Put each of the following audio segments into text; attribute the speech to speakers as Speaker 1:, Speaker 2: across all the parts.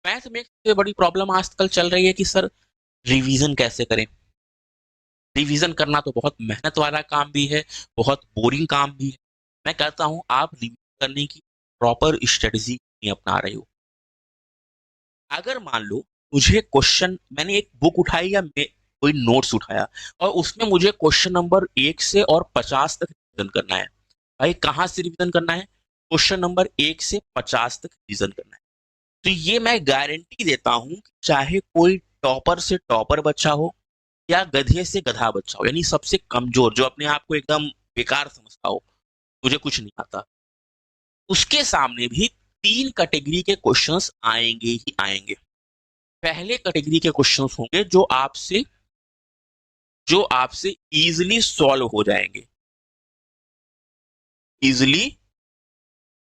Speaker 1: Math में सबसे बड़ी प्रॉब्लम आजकल चल रही है कि सर रिवीजन कैसे करें। रिवीजन करना तो बहुत मेहनत वाला काम भी है, बहुत बोरिंग काम भी है। मैं कहता हूं आप रिवीजन करने की प्रॉपर स्ट्रेटजी नहीं अपना रहे हो। अगर मान लो मुझे क्वेश्चन, मैंने एक बुक उठाई या कोई नोट्स उठाया और उसमें मुझे क्वेश्चन नंबर 1 से और 50 तक रिवीजन करना है। भाई कहाँ से रिवीजन करना है? क्वेश्चन नंबर 1 से 50 तक रिवीजन करना है। तो ये मैं गारंटी देता हूं कि चाहे कोई टॉपर से टॉपर बच्चा हो या गधे से गधा बच्चा हो, यानी सबसे कमजोर जो अपने आप को एकदम बेकार समझता हो, मुझे कुछ नहीं आता, उसके सामने भी 3 कैटेगरी के क्वेश्चंस आएंगे ही आएंगे। पहले कैटेगरी के क्वेश्चंस होंगे जो आपसे इजीली सॉल्व हो जाएंगे, इजीली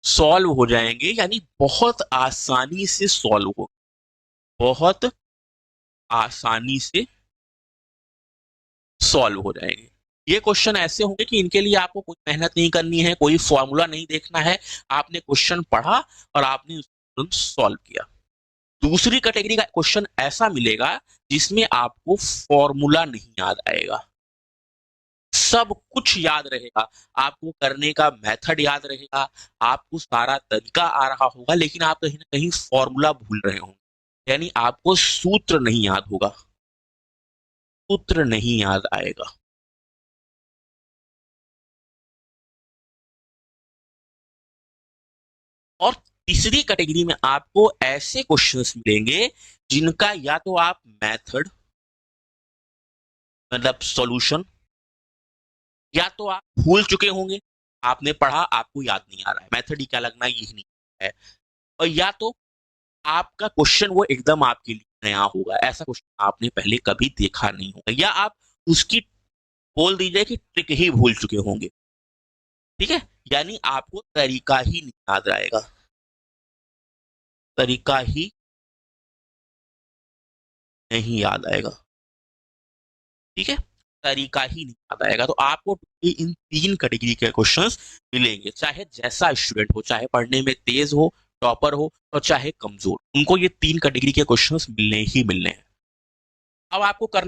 Speaker 1: सॉल्व हो जाएंगे, यानी बहुत आसानी से सॉल्व हो, बहुत आसानी से सॉल्व हो जाएंगे। ये क्वेश्चन ऐसे होंगे कि इनके लिए आपको कोई मेहनत नहीं करनी है, कोई फॉर्मूला नहीं देखना है। आपने क्वेश्चन पढ़ा और आपने उसको सॉल्व किया। दूसरी कैटेगरी का क्वेश्चन ऐसा मिलेगा जिसमें आपको फॉर्मूला नहीं याद आएगा, सब कुछ याद रहेगा, आपको करने का मेथड याद रहेगा, आपको सारा तरीका आ रहा होगा, लेकिन आप कहीं ना कहीं फॉर्मूला भूल रहे होंगे, यानी आपको सूत्र नहीं याद होगा, सूत्र नहीं याद आएगा। और तीसरी कैटेगरी में आपको ऐसे क्वेश्चंस मिलेंगे जिनका या तो आप मेथड, मतलब सॉल्यूशन, या तो आप भूल चुके होंगे, आपने पढ़ा आपको याद नहीं आ रहा है, मेथड ही क्या लगना है, यही नहीं है। और या तो आपका क्वेश्चन वो एकदम आपके लिए नया होगा, ऐसा क्वेश्चन आपने पहले कभी देखा नहीं होगा, या आप उसकी बोल दीजिए कि ट्रिक ही भूल चुके होंगे। ठीक है, यानी आपको तरीका ही नहीं याद आएगा, तरीका ही नहीं याद आएगा। ठीक है, तरीका ही नहीं याद आएगा। तो आपको इन 3 कैटेगरी के क्वेश्चंस मिलेंगे, चाहे जैसा स्टूडेंट हो, चाहे पढ़ने में तेज हो, टॉपर हो, और चाहे कमजोर, उनको ये 3 कैटेगरी के क्वेश्चंस मिलने ही मिलने हैं। अब आपको करना